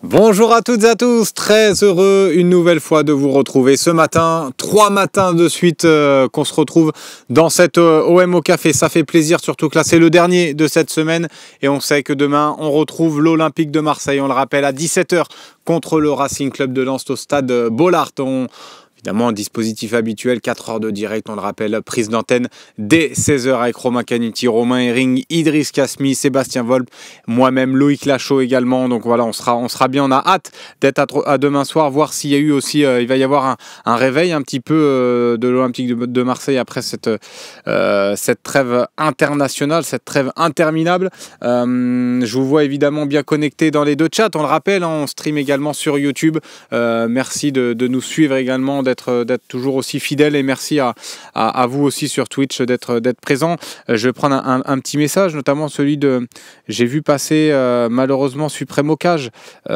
Bonjour à toutes et à tous, très heureux une nouvelle fois de vous retrouver ce matin, 3 matins de suite qu'on se retrouve dans cette OM au café, ça fait plaisir, surtout que là c'est le dernier de cette semaine et on sait que demain on retrouve l'Olympique de Marseille, on le rappelle à 17 h contre le Racing Club de Lens au stade Bollaert. Évidemment, dispositif habituel, 4 heures de direct, on le rappelle, prise d'antenne dès 16 h avec Romain Canuti, Romain Herring, Idriss Kasmi, Sébastien Volpe, moi-même, Loïc Lachaud également. Donc voilà, on sera bien, on a hâte d'être à demain soir, voir s'il y a eu aussi, il va y avoir un réveil un petit peu de l'Olympique de Marseille après cette trêve internationale, cette trêve interminable. Je vous vois évidemment bien connecté dans les deux chats, on le rappelle, on stream également sur YouTube. Merci de nous suivre également, d'être toujours aussi fidèle et merci à vous aussi sur Twitch d'être présent. Je vais prendre un petit message, notamment celui de, j'ai vu passer malheureusement Suprême Ocage qui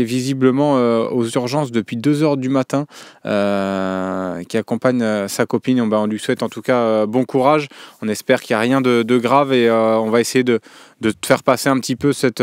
est visiblement aux urgences depuis 2 h du matin, qui accompagne sa copine. On lui souhaite en tout cas bon courage, on espère qu'il n'y a rien de grave et on va essayer de te faire passer un petit peu cette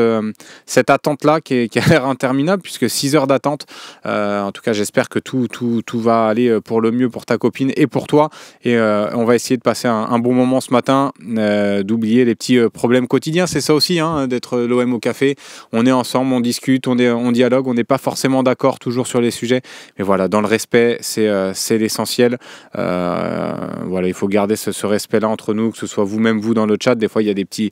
attente-là qui a l'air interminable, puisque 6 heures d'attente. En tout cas, j'espère que tout va aller pour le mieux pour ta copine et pour toi. Et on va essayer de passer un bon moment ce matin, d'oublier les petits problèmes quotidiens. C'est ça aussi, d'être l'OM au café. On est ensemble, on discute, on dialogue. On n'est pas forcément d'accord toujours sur les sujets. Mais voilà, dans le respect, c'est l'essentiel. Voilà, il faut garder ce respect-là entre nous, que ce soit vous-même, vous dans le chat. Des fois, il y a des petits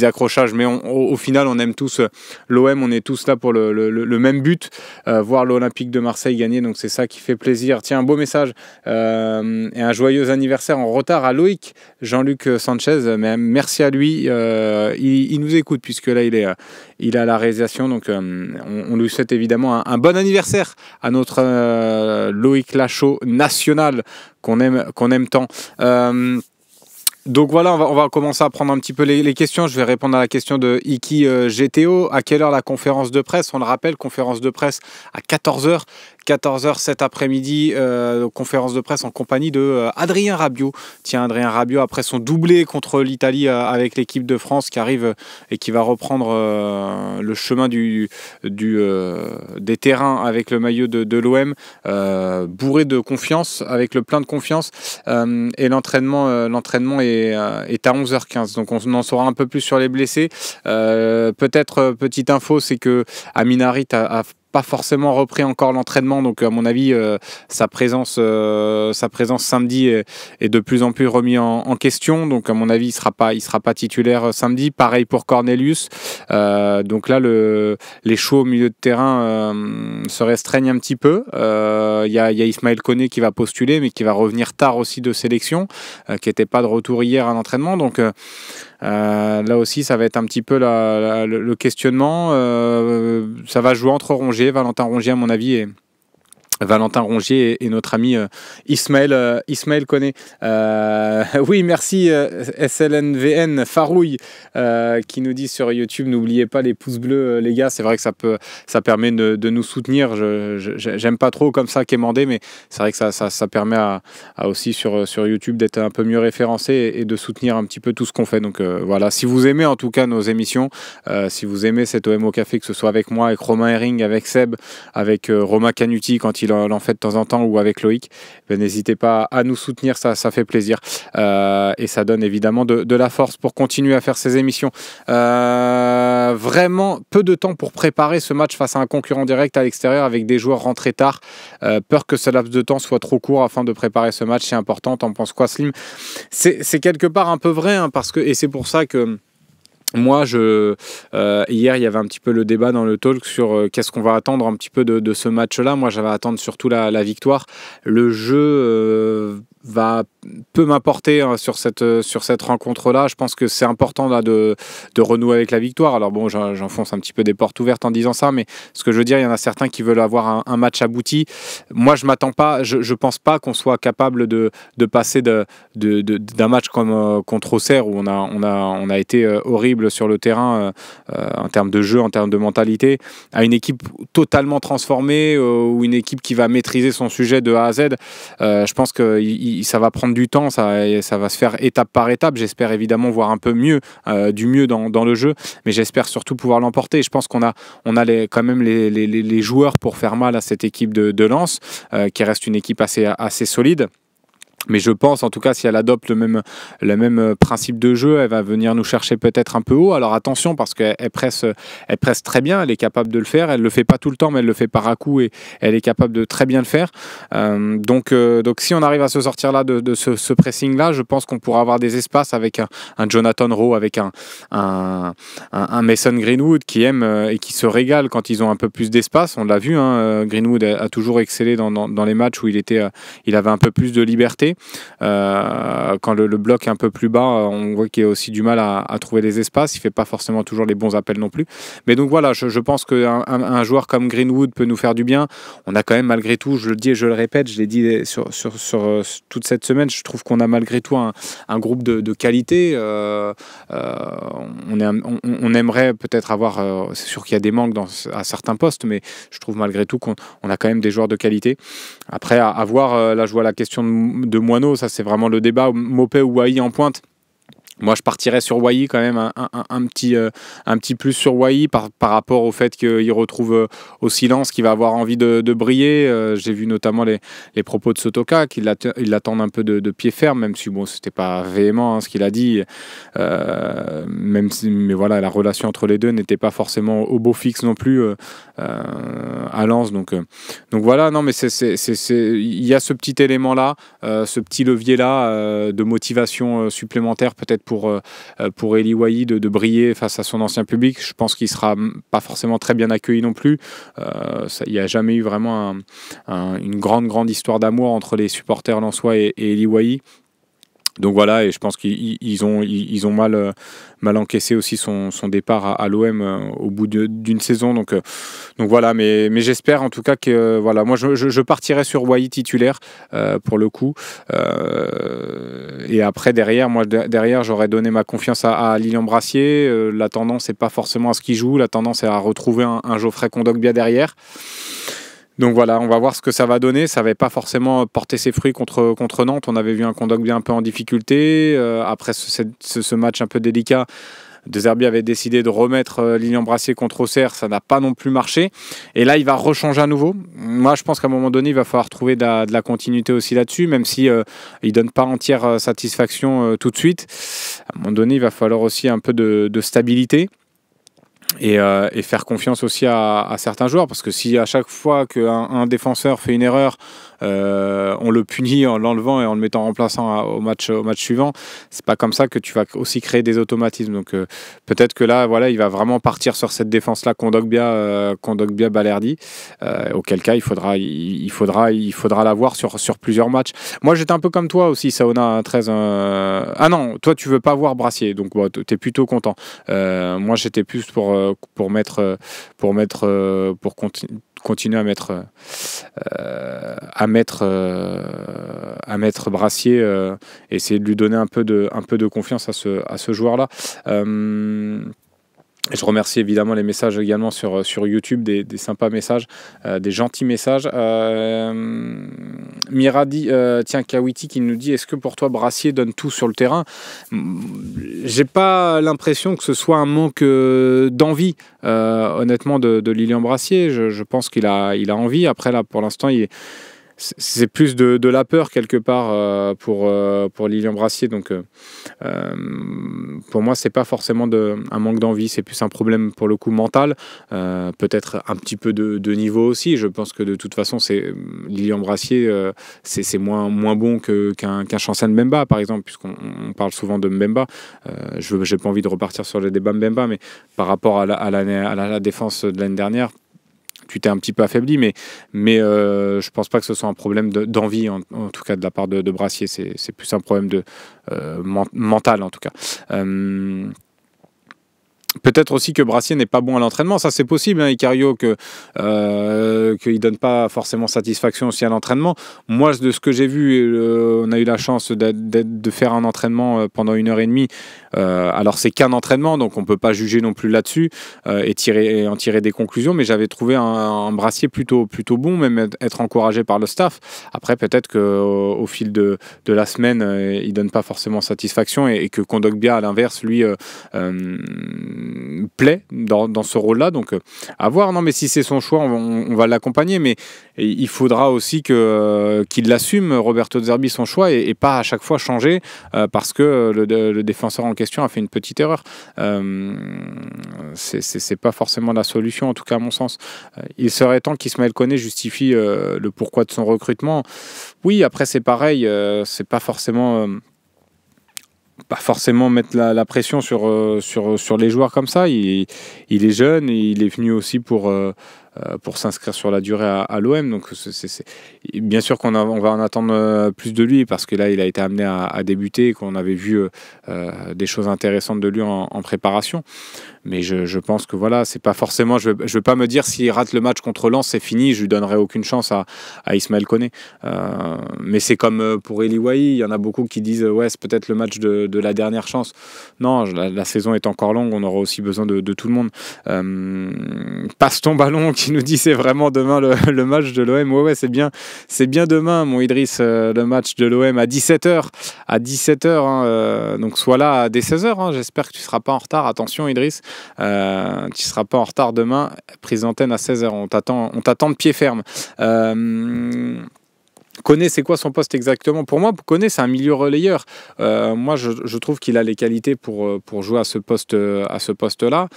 accrochages, mais au final on aime tous l'OM, on est tous là pour le même but, voir l'Olympique de Marseille gagner, donc c'est ça qui fait plaisir. Tiens, un beau message et un joyeux anniversaire en retard à Loïc Jean-Luc Sanchez, mais merci à lui, il nous écoute puisque là il est à la réalisation, donc on lui souhaite évidemment un bon anniversaire à notre Loïc Lachaud national qu'on aime tant. Donc voilà, on va commencer à prendre un petit peu les questions. Je vais répondre à la question de Iki GTO. À quelle heure la conférence de presse? On le rappelle, conférence de presse à 14 h. 14 h cet après-midi, conférence de presse en compagnie de Adrien Rabiot. Tiens, Adrien Rabiot, après son doublé contre l'Italie avec l'équipe de France qui arrive et qui va reprendre le chemin des terrains avec le maillot de l'OM, bourré de confiance, avec le plein de confiance. Et l'entraînement est à 11 h 15. Donc on en saura un peu plus sur les blessés. Peut-être, petite info, c'est que Amin Harit a pas forcément repris encore l'entraînement, donc à mon avis sa présence samedi est de plus en plus remis en question, donc à mon avis il sera pas titulaire samedi. Pareil pour Cornelius, donc là les choix au milieu de terrain se restreignent un petit peu. Il y a Ismaël Koné qui va postuler, mais qui va revenir tard aussi de sélection, qui n'était pas de retour hier à l'entraînement, donc là aussi ça va être un petit peu le questionnement. Ça va jouer entre Valentin Rongier à mon avis et notre ami Ismaël Koné. Oui, merci SLNVN Farouille qui nous dit sur YouTube, n'oubliez pas les pouces bleus les gars, c'est vrai que ça permet de nous soutenir. J'aime pas trop comme ça quémander, mais c'est vrai que ça permet à aussi sur YouTube d'être un peu mieux référencé et de soutenir un petit peu tout ce qu'on fait. Donc voilà, si vous aimez en tout cas nos émissions, si vous aimez cet OM au café, que ce soit avec moi, avec Romain Herring, avec Seb, avec Romain Canuti quand il en fait de temps en temps, ou avec Loïc, n'hésitez pas à nous soutenir, ça fait plaisir et ça donne évidemment de la force pour continuer à faire ces émissions. Vraiment peu de temps pour préparer ce match face à un concurrent direct à l'extérieur avec des joueurs rentrés tard. Peur que ce laps de temps soit trop court afin de préparer ce match, c'est important. T'en penses quoi, Slim? C'est quelque part un peu vrai, parce que, et c'est pour ça que moi, hier, il y avait un petit peu le débat dans le talk sur qu'est-ce qu'on va attendre un petit peu de ce match-là. Moi, j'avais à attendre surtout la victoire. Le jeu peut m'apporter sur cette rencontre-là. Je pense que c'est important là de renouer avec la victoire. Alors bon, j'enfonce un petit peu des portes ouvertes en disant ça, mais ce que je veux dire, il y en a certains qui veulent avoir un match abouti. Moi, je m'attends pas. Je pense pas qu'on soit capable de passer d'un match comme contre Auxerre où on a été horrible sur le terrain en termes de jeu, en termes de mentalité, à une équipe totalement transformée ou une équipe qui va maîtriser son sujet de A à Z. Je pense que ça va prendre du temps. temps, ça va se faire étape par étape. J'espère évidemment voir un peu mieux, du mieux dans le jeu, mais j'espère surtout pouvoir l'emporter. Je pense qu'on a quand même les joueurs pour faire mal à cette équipe de Lens, qui reste une équipe assez solide. Mais je pense, en tout cas, si elle adopte le même principe de jeu, elle va venir nous chercher peut-être un peu haut. Alors attention, parce qu'elle presse très bien, elle est capable de le faire. Elle ne le fait pas tout le temps, mais elle le fait par à coup et elle est capable de très bien le faire. Donc si on arrive à se sortir là de ce pressing-là, je pense qu'on pourra avoir des espaces avec un Jonathan Rowe, avec un Mason Greenwood qui aime et qui se régale quand ils ont un peu plus d'espace. On l'a vu, hein, Greenwood a toujours excellé dans les matchs où il avait un peu plus de liberté. Quand le bloc est un peu plus bas, on voit qu'il a aussi du mal à trouver les espaces. Il ne fait pas forcément toujours les bons appels non plus. Mais donc voilà, je pense qu'un joueur comme Greenwood peut nous faire du bien. On a quand même malgré tout, je le dis et je le répète, je l'ai dit sur toute cette semaine, je trouve qu'on a malgré tout un groupe de qualité. On aimerait peut-être avoir, c'est sûr qu'il y a des manques à certains postes, mais je trouve malgré tout qu'on a quand même des joueurs de qualité. Après, à voir, là je vois la question de Moineau, ça c'est vraiment le débat, Mopé ou Wai en pointe. Moi, je partirais sur Wai quand même, un petit plus sur Wai par rapport au fait qu'il retrouve au silence, qu'il va avoir envie de briller. J'ai vu notamment les propos de Sotoka, qu'il l'attendent un peu de pied ferme, même si bon, c'était pas véhément, hein, ce qu'il a dit. Mais voilà, la relation entre les deux n'était pas forcément au beau fixe non plus à Lens. Donc voilà, non, mais il y a ce petit élément-là, ce petit levier-là de motivation supplémentaire peut-être pour Eli Wahi de briller face à son ancien public. Je pense qu'il ne sera pas forcément très bien accueilli non plus. Il n'y a jamais eu vraiment une grande histoire d'amour entre les supporters lensois et Eli Wahi. Donc voilà, et je pense qu'ils ont mal encaissé aussi son départ à l'OM au bout d'une saison. Donc voilà, mais j'espère en tout cas que voilà, moi je partirai sur Wai titulaire pour le coup. Et après derrière j'aurais donné ma confiance à Lilian Brassier. La tendance n'est pas forcément à ce qu'il joue, la tendance est à retrouver un Geoffrey Kondogbia derrière. Donc voilà, on va voir ce que ça va donner. Ça n'avait pas forcément porté ses fruits contre Nantes. On avait vu un Kondogbia un peu en difficulté. Après ce match un peu délicat, De Zerbi avait décidé de remettre Lilian Brassier contre Auxerre. Ça n'a pas non plus marché. Et là, il va rechanger à nouveau. Moi, je pense qu'à un moment donné, il va falloir trouver de la continuité aussi là-dessus, même si il ne donne pas entière satisfaction tout de suite. À un moment donné, il va falloir aussi un peu de stabilité. Et faire confiance aussi à certains joueurs, parce que si à chaque fois qu'un défenseur fait une erreur, on le punit en l'enlevant et en le mettant remplaçant au match suivant, c'est pas comme ça que tu vas aussi créer des automatismes. Donc peut-être que là, voilà, il va vraiment partir sur cette défense-là, Kondogbia, Balerdi, auquel cas il faudra l'avoir sur plusieurs matchs. Moi, j'étais un peu comme toi aussi, Saona 13. Ah non, toi tu veux pas voir Brassier, donc bon, t'es plutôt content. Moi, j'étais plus continuer à mettre Brassier, essayer de lui donner un peu de confiance à ce joueur-là. Je remercie évidemment les messages également sur YouTube, des sympas messages, des gentils messages. Miradi, Kawiti qui nous dit: est-ce que pour toi Brassier donne tout sur le terrain? J'ai pas l'impression que ce soit un manque d'envie, honnêtement, de Lilian Brassier. Je pense qu'il a envie. Après là, pour l'instant, c'est plus de la peur quelque part pour Lilian Brassier. Donc pour moi, c'est pas forcément un manque d'envie, c'est plus un problème pour le coup mental, peut-être un petit peu de niveau aussi. Je pense que de toute façon, Lilian Brassier, c'est moins bon qu'un Chancel Mbemba par exemple, puisqu'on parle souvent de Mbemba. J'ai pas envie de repartir sur le débat Mbemba, mais par rapport à la défense de l'année dernière, tu t'es un petit peu affaibli, mais je pense pas que ce soit un problème d'envie, en tout cas de la part de Brassier. C'est plus un problème mental, en tout cas. Peut-être aussi que Brassier n'est pas bon à l'entraînement, ça c'est possible, hein, Icario, qu'il ne donne pas forcément satisfaction aussi à l'entraînement. Moi, de ce que j'ai vu, on a eu la chance de faire un entraînement pendant 1 h 30. Alors c'est qu'un entraînement, donc on ne peut pas juger non plus là-dessus et en tirer des conclusions, mais j'avais trouvé un Brassier plutôt bon, même être encouragé par le staff. Après, peut-être qu'au fil de la semaine, il ne donne pas forcément satisfaction et que Kondogbia, à l'inverse, lui... plaît dans ce rôle-là, donc à voir. Non, mais si c'est son choix, on va l'accompagner, mais il faudra aussi qu'il l'assume, Roberto De Zerbi, son choix, et pas à chaque fois changer parce que le défenseur en question a fait une petite erreur. C'est pas forcément la solution, en tout cas à mon sens. Il serait temps qu'Ismaël Koné justifie le pourquoi de son recrutement. Oui, après c'est pareil, c'est pas forcément mettre la pression sur les joueurs comme ça. Il est jeune et il est venu aussi pour s'inscrire sur la durée à l'OM. Donc bien sûr qu'on va en attendre plus de lui parce que là il a été amené à débuter et qu'on avait vu des choses intéressantes de lui en préparation. Mais je pense que voilà, c'est pas forcément. Je vais pas me dire s'il rate le match contre Lens, c'est fini, je lui donnerai aucune chance à Ismaël Koné. Mais c'est comme pour Eli Wahi, il y en a beaucoup qui disent ouais, c'est peut-être le match de la dernière chance. Non, la saison est encore longue, on aura aussi besoin de tout le monde. Passe ton ballon qui nous dit c'est vraiment demain le match de l'OM. Ouais, c'est bien demain, mon Idriss, le match de l'OM à 17h. À 17h, hein, donc sois là dès 16h. Hein, j'espère que tu ne seras pas en retard. Attention, Idriss. Tu ne seras pas en retard demain, prise d'antenne à 16h, on t'attend de pied ferme. Koné, c'est quoi son poste exactement? Pour moi, Koné, c'est un milieu relayeur. Moi, je trouve qu'il a les qualités pour jouer à ce poste-là.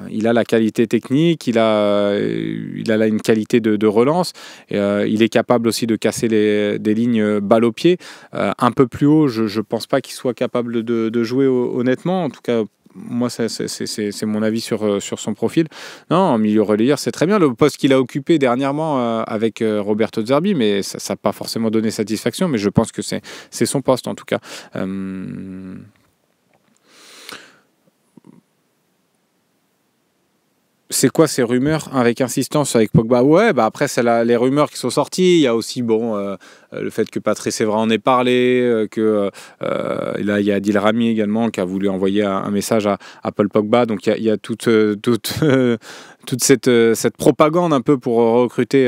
Il a la qualité technique, il a là une qualité de relance. Il est capable aussi de casser des lignes balle au pied. Un peu plus haut, je ne pense pas qu'il soit capable de jouer honnêtement. En tout cas, moi, c'est mon avis sur son profil. Non, en milieu relayeur, c'est très bien. Le poste qu'il a occupé dernièrement avec Roberto De Zerbi, mais ça n'a pas forcément donné satisfaction, mais je pense que c'est son poste en tout cas. C'est quoi ces rumeurs avec insistance avec Pogba? Ouais, bah après, c'est les rumeurs qui sont sorties. Il y a aussi le fait que Patrice Evra en ait parlé, là, il y a Adil Rami également qui a voulu envoyer un message à Paul Pogba. Donc, il y a toute cette propagande un peu pour recruter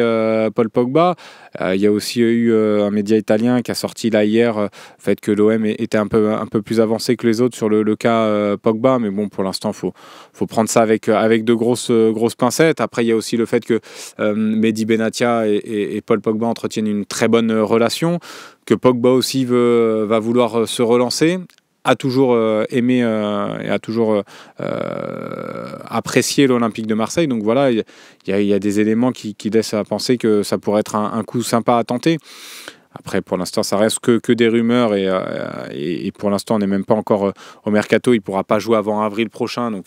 Paul Pogba. Il y a aussi eu un média italien qui a sorti là hier le fait que l'OM était un peu plus avancé que les autres sur le cas Pogba. Mais bon, pour l'instant, faut prendre ça avec de grosses pincettes. Après, il y a aussi le fait que Mehdi Benatia et Paul Pogba entretiennent une très bonne relation, que Pogba aussi va vouloir se relancer, a toujours aimé et a toujours apprécié l'Olympique de Marseille. Donc voilà, il y a des éléments qui laissent à penser que ça pourrait être un coup sympa à tenter. Après, pour l'instant, ça reste que des rumeurs et pour l'instant, on n'est même pas encore au mercato. Il ne pourra pas jouer avant avril prochain. Donc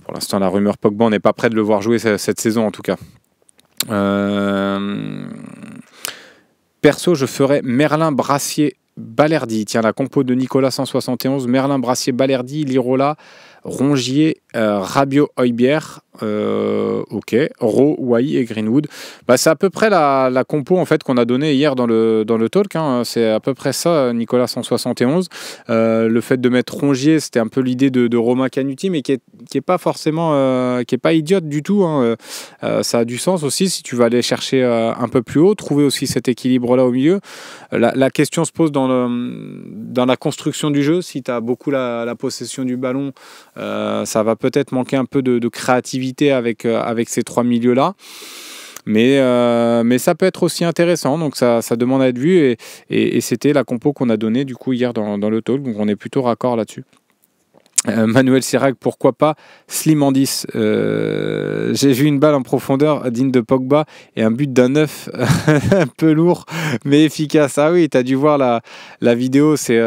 pour l'instant, la rumeur Pogba, on n'est pas prêt de le voir jouer cette saison en tout cas. Perso, je ferais Merlin Brassier Balerdi. Tiens, la compo de Nicolas 171, Merlin Brassier Balerdi, Lirola, Rongier, Rabiot, Højbjerg, ok, Rowe, Wahi et Greenwood. Bah, c'est à peu près la compo en fait qu'on a donnée hier dans le talk. Hein. C'est à peu près ça, Nicolas 171. Le fait de mettre Rongier, c'était un peu l'idée de Romain Canuti, mais qui est pas forcément, qui est pas idiote du tout. Hein. Ça a du sens aussi si tu vas aller chercher un peu plus haut, trouver aussi cet équilibre-là au milieu. La question se pose dans la construction du jeu. Si tu as beaucoup la possession du ballon, ça va peut-être manquer un peu de créativité avec ces trois milieux-là. Mais ça peut être aussi intéressant, donc ça demande à être vu. Et c'était la compo qu'on a donnée du coup hier dans le talk, donc on est plutôt raccord là-dessus. Manuel Sirac, pourquoi pas Slimandis. J'ai vu une balle en profondeur digne de Pogba et un but d'un œuf un peu lourd mais efficace. Ah oui, tu as dû voir la vidéo, c'est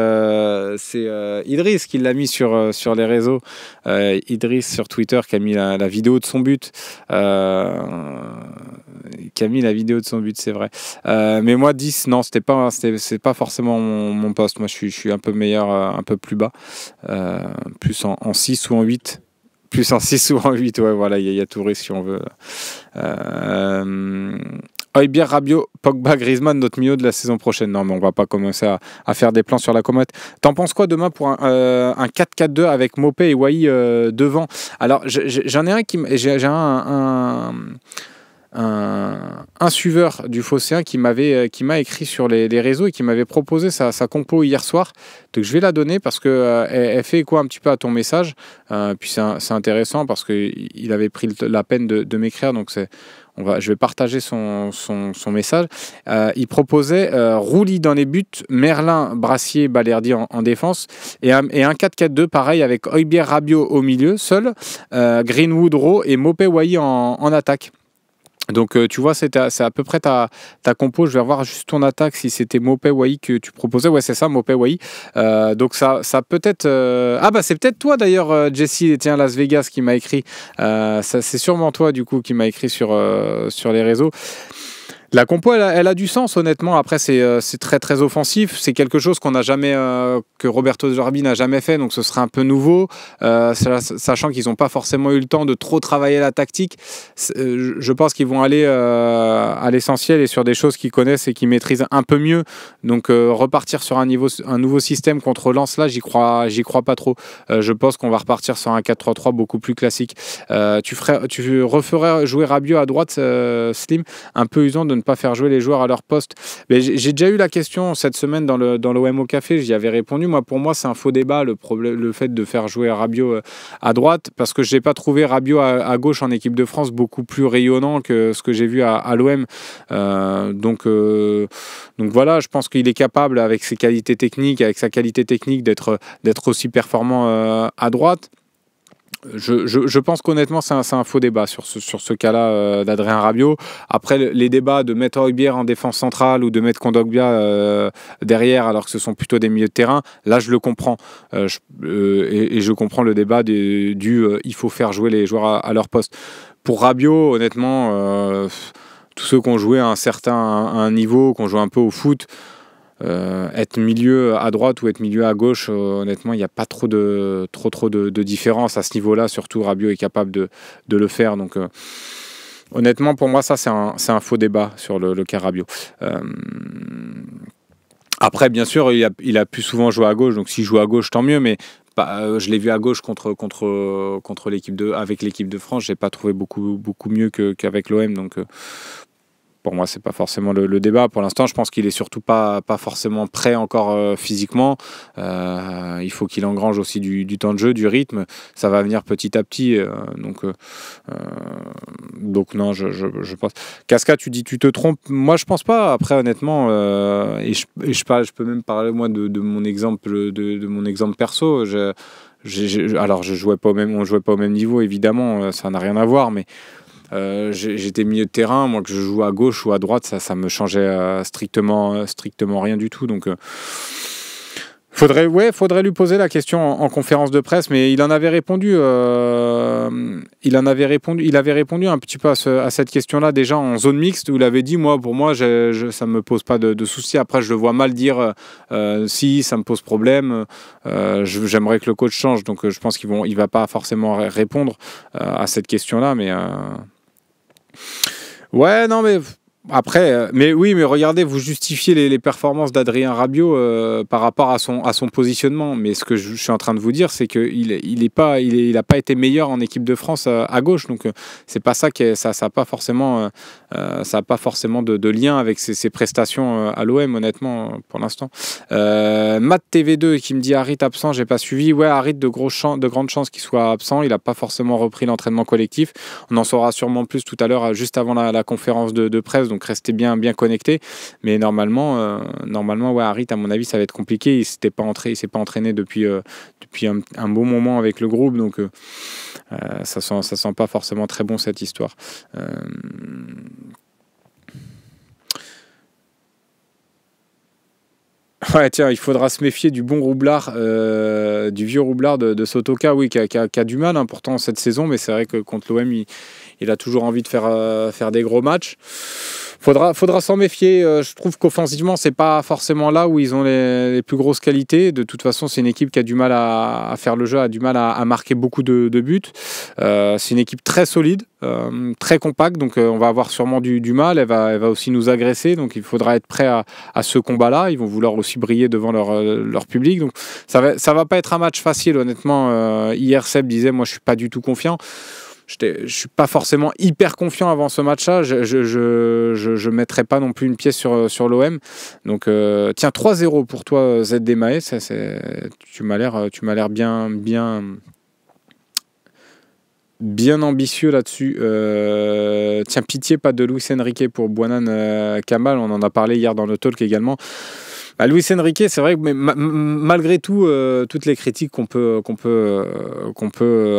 Idriss qui l'a mis sur les réseaux. Idriss sur Twitter qui a mis la vidéo de son but. C'est vrai. Mais moi 10, non, c'est pas forcément mon poste. Moi je suis un peu meilleur, un peu plus bas, plus en 6 ou en 8. Plus en 6 ou en 8, ouais, voilà, il y a Touré si on veut. Højbjerg, Rabiot, Pogba, Griezmann, notre milieu de la saison prochaine. Non, mais on va pas commencer à faire des plans sur la comète. T'en penses quoi demain pour un 4-4-2 avec Mopé et Wai devant? Alors, j'en ai un j'ai un suiveur du Phocéen qui m'a écrit sur les réseaux et qui m'avait proposé sa compo hier soir. Donc je vais la donner parce que elle fait écho un petit peu à ton message. Puis c'est intéressant parce qu'il avait pris la peine de m'écrire. Donc je vais partager son message. Il proposait Rouli dans les buts, Merlin, Brassier, Balerdi en défense et un 4-4-2 pareil avec Højbjerg, Rabiot au milieu seul, Greenwood, Rowe et Mopé, Wai en attaque. Donc tu vois, c'est à peu près ta compo. Je vais revoir juste ton attaque si c'était Mopé, Wai que tu proposais. Ouais, c'est ça, Mopé, Wai. Donc ça peut être... Ah bah c'est peut-être toi d'ailleurs, Jesse, tiens, Las Vegas, qui m'a écrit. C'est sûrement toi du coup qui m'a écrit sur les réseaux. La compo, elle a du sens, honnêtement. Après, c'est très très offensif. C'est quelque chose qu'on n'a jamais, que Roberto De Zerbi n'a jamais fait, donc ce serait un peu nouveau, sachant qu'ils n'ont pas forcément eu le temps de trop travailler la tactique. Je pense qu'ils vont aller à l'essentiel et sur des choses qu'ils connaissent et qu'ils maîtrisent un peu mieux. Donc repartir sur un nouveau système contre Lens, là, j'y crois pas trop. Je pense qu'on va repartir sur un 4-3-3 beaucoup plus classique. Tu referais jouer Rabiot à droite, Slim, un peu usant de ne pas faire jouer les joueurs à leur poste. Mais j'ai déjà eu la question cette semaine dans l'OM au café, j'y avais répondu. Pour moi, c'est un faux débat, le fait de faire jouer Rabiot à droite, parce que je n'ai pas trouvé Rabiot à gauche en équipe de France beaucoup plus rayonnant que ce que j'ai vu à l'OM. Donc voilà, je pense qu'il est capable, avec ses qualités techniques, d'être aussi performant à droite. Je pense qu'honnêtement c'est un faux débat sur ce cas-là d'Adrien Rabiot. Après les débats de mettre Højbjerg en défense centrale ou de mettre Kondogbia derrière alors que ce sont plutôt des milieux de terrain, là je le comprends et je comprends le débat il faut faire jouer les joueurs à leur poste. Pour Rabiot, honnêtement, tous ceux qui ont joué à un niveau, qui ont joué un peu au foot, être milieu à droite ou être milieu à gauche, honnêtement, il n'y a pas trop de différence à ce niveau-là. Surtout, Rabiot est capable de le faire. Donc, honnêtement, pour moi, ça, c'est un faux débat sur le cas Rabiot. Après, bien sûr, il a plus souvent joué à gauche. Donc, s'il joue à gauche, tant mieux. Mais je l'ai vu à gauche avec l'équipe de France. Je n'ai pas trouvé beaucoup mieux qu'avec l'OM. Donc, pour moi, c'est pas forcément le débat. Pour l'instant, je pense qu'il est surtout pas forcément prêt encore physiquement. Il faut qu'il engrange aussi du temps de jeu, du rythme. Ça va venir petit à petit. Donc non, je pense. Casca, tu dis tu te trompes. Moi, je pense pas. Après, honnêtement, je peux même parler moi de mon exemple perso. Alors, on jouait pas au même niveau, évidemment. Ça n'a rien à voir, mais j'étais milieu de terrain, moi que je joue à gauche ou à droite, ça me changeait strictement rien du tout. Donc faudrait lui poser la question en conférence de presse, mais il en avait répondu. Il avait répondu un petit peu à cette question-là déjà en zone mixte où il avait dit pour moi ça me pose pas de soucis. Après je le vois mal dire si ça me pose problème. J'aimerais que le coach change, donc je pense il va pas forcément répondre à cette question-là, mais ouais, non, mais après, mais oui, mais regardez, vous justifiez les performances d'Adrien Rabiot par rapport à son positionnement. Mais ce que je suis en train de vous dire, c'est qu'il a pas été meilleur en équipe de France à gauche. Donc c'est pas ça ça n'a pas forcément de lien avec ses prestations à l'OM, honnêtement, pour l'instant. Matt TV2 qui me dit Harit absent, j'ai pas suivi. Ouais, Harit de grandes chances qu'il soit absent. Il a pas forcément repris l'entraînement collectif. On en saura sûrement plus tout à l'heure, juste avant la conférence de presse. Donc restez bien connectés. Mais normalement, ouais, Harit, à mon avis, ça va être compliqué. Il s'est pas entraîné depuis un bon moment avec le groupe. Donc ça sent pas forcément très bon cette histoire. Ouais, tiens, il faudra se méfier du bon roublard, du vieux roublard de Sotoka, oui, qui a du mal, hein, pourtant cette saison, mais c'est vrai que contre l'OM, Il a toujours envie de faire des gros matchs. Faudra s'en méfier. Je trouve qu'offensivement, c'est pas forcément là où ils ont les plus grosses qualités. De toute façon, c'est une équipe qui a du mal à faire le jeu, a du mal à marquer beaucoup de buts. C'est une équipe très solide, très compacte, donc on va avoir sûrement du mal. Elle va aussi nous agresser, donc il faudra être prêt à ce combat-là. Ils vont vouloir aussi briller devant leur public. Donc ça va pas être un match facile, honnêtement. Hier, Seb disait, moi, je suis pas du tout confiant. Je suis pas forcément hyper confiant avant ce match-là. Je mettrai pas non plus une pièce sur l'OM. Donc tiens, 3-0 pour toi, ZD Maé. Tu m'as l'air bien ambitieux là-dessus. Tiens, pitié, pas de Luis Enrique pour Buanan Kamal. On en a parlé hier dans le talk également. Luis Enrique, c'est vrai que malgré tout, toutes les critiques qu'on peut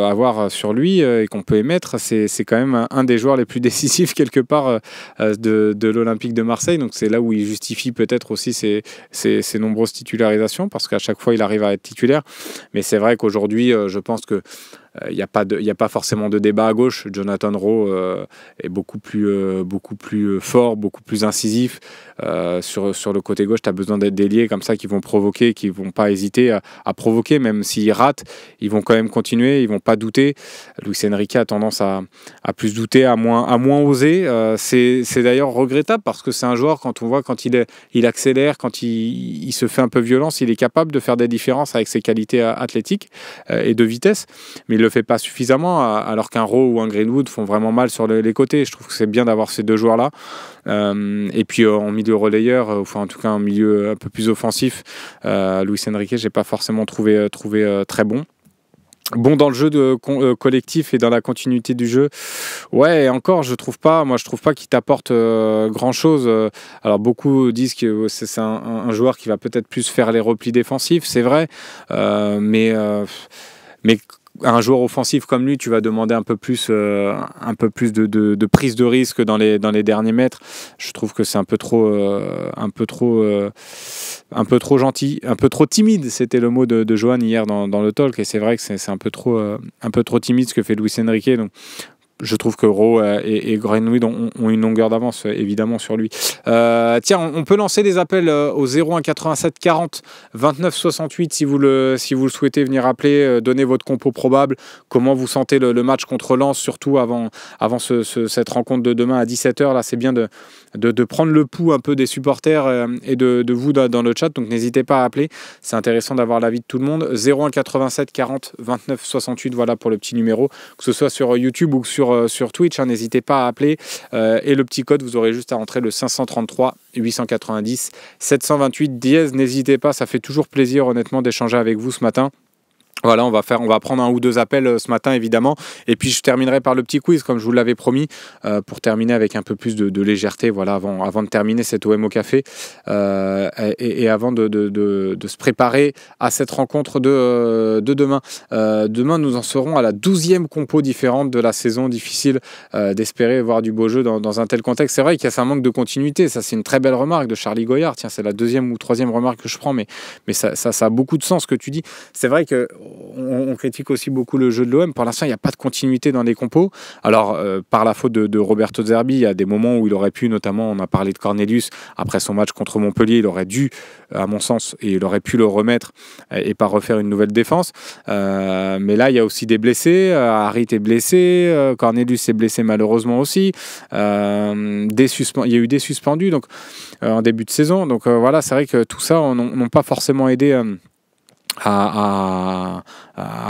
avoir sur lui et qu'on peut émettre, c'est quand même un des joueurs les plus décisifs quelque part de l'Olympique de Marseille. Donc c'est là où il justifie peut-être aussi ses nombreuses titularisations, parce qu'à chaque fois il arrive à être titulaire. Mais c'est vrai qu'aujourd'hui, je pense que il n'y a pas forcément de débat à gauche. Jonathan Rowe est beaucoup plus fort, beaucoup plus incisif. Sur le côté gauche, tu as besoin d'être d'ailiers comme ça qui vont provoquer, qui ne vont pas hésiter à provoquer. Même s'ils ratent, ils vont quand même continuer, ils ne vont pas douter. Luis Enrique a tendance à plus douter, à moins oser. C'est d'ailleurs regrettable, parce que c'est un joueur, quand on voit quand il accélère, quand il se fait un peu violence, il est capable de faire des différences avec ses qualités athlétiques et de vitesse. Mais il ne le fait pas suffisamment, alors qu'un Rowe ou un Greenwood font vraiment mal sur les côtés. Je trouve que c'est bien d'avoir ces deux joueurs-là. Et puis en milieu relayeur, enfin en tout cas en milieu un peu plus offensif, Luis Enrique, j'ai pas forcément trouvé très bon. Bon dans le jeu collectif et dans la continuité du jeu, ouais, encore je trouve pas qu'il t'apporte grand chose. Alors beaucoup disent que c'est un joueur qui va peut-être plus faire les replis défensifs, c'est vrai, mais un joueur offensif comme lui, tu vas demander un peu plus de prise de risque dans les derniers mètres. Je trouve que c'est un peu trop gentil, un peu trop timide. C'était le mot de Johan hier dans le talk, et c'est vrai que c'est un peu trop timide ce que fait Luis Enrique. Donc je trouve que Rowe et Greenwood ont une longueur d'avance évidemment sur lui. Tiens, on peut lancer des appels au 01 87 40 29 68 si vous le souhaitez venir appeler, donner votre compo probable, comment vous sentez le match contre Lens, surtout avant cette rencontre de demain à 17h. Là, c'est bien de prendre le pouls un peu des supporters et de vous dans le chat, donc n'hésitez pas à appeler, c'est intéressant d'avoir l'avis de tout le monde. 01 87 40 29 68, voilà pour le petit numéro, que ce soit sur YouTube ou sur Twitch, hein, n'hésitez pas à appeler, et le petit code, vous aurez juste à rentrer le 533 890 728 dièse. N'hésitez pas, ça fait toujours plaisir honnêtement d'échanger avec vous ce matin. Voilà, on va prendre un ou deux appels ce matin évidemment, et puis je terminerai par le petit quiz comme je vous l'avais promis, pour terminer avec un peu plus de légèreté, voilà, avant de terminer cette OM au café, et avant de se préparer à cette rencontre de demain. Demain, nous en serons à la 12e compo différente de la saison. Difficile d'espérer voir du beau jeu dans un tel contexte. C'est vrai qu'il y a un manque de continuité, ça c'est une très belle remarque de Charlie Goyard. Tiens, c'est la 2e ou 3e remarque que je prends, mais ça a beaucoup de sens ce que tu dis. C'est vrai que on critique aussi beaucoup le jeu de l'OM. Pour l'instant, il n'y a pas de continuité dans les compos. Alors, par la faute de Roberto Zerbi, il y a des moments où il aurait pu, notamment, on a parlé de Cornelius, après son match contre Montpellier, il aurait dû, à mon sens, et il aurait pu le remettre et pas refaire une nouvelle défense. Mais là, il y a aussi des blessés. Harit est blessé, Cornelius est blessé malheureusement aussi. Il y a eu des suspendus donc, en début de saison. Donc voilà, c'est vrai que tout ça n'ont pas forcément aidé à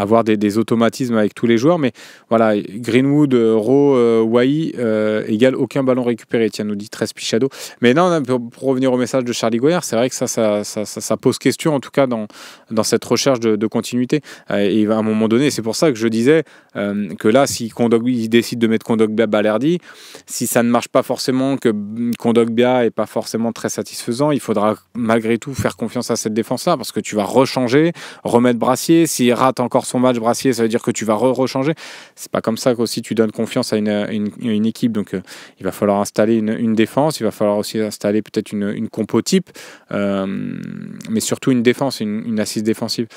avoir des automatismes avec tous les joueurs, mais voilà, Greenwood, Rowe, Wai égale aucun ballon récupéré, tiens, nous dit 13 Pichado. Mais non, pour revenir au message de Charlie Goyard, c'est vrai que ça pose question, en tout cas dans cette recherche de continuité, et à un moment donné, c'est pour ça que je disais que là, si il décide de mettre Kondogbia Balerdi, si ça ne marche pas forcément, que Kondogbia est pas forcément très satisfaisant, il faudra malgré tout faire confiance à cette défense-là, parce que tu vas rechanger, remettre Brassier. S'il rate encore son match Brassier, ça veut dire que tu vas rechanger. C'est pas comme ça qu'aussi tu donnes confiance à une équipe. Donc il va falloir installer une défense, il va falloir aussi installer peut-être une compo type, mais surtout une défense, une assise défensive.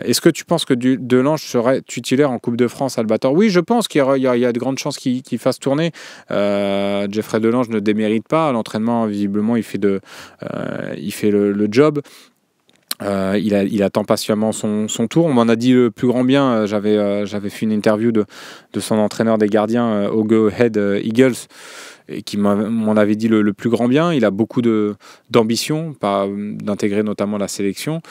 Est-ce que tu penses que Delange serait titulaire en Coupe de France, Albator? Oui, je pense qu'il y a de grandes chances qu'il fasse tourner. Jeffrey Delange ne démérite pas. À l'entraînement, visiblement, il fait le job. Il attend patiemment son tour. On m'en a dit le plus grand bien. J'avais fait une interview de son entraîneur des gardiens au Go Ahead Eagles, et qui m'en avait dit le plus grand bien. Il a beaucoup d'ambition, d'intégrer notamment la sélection.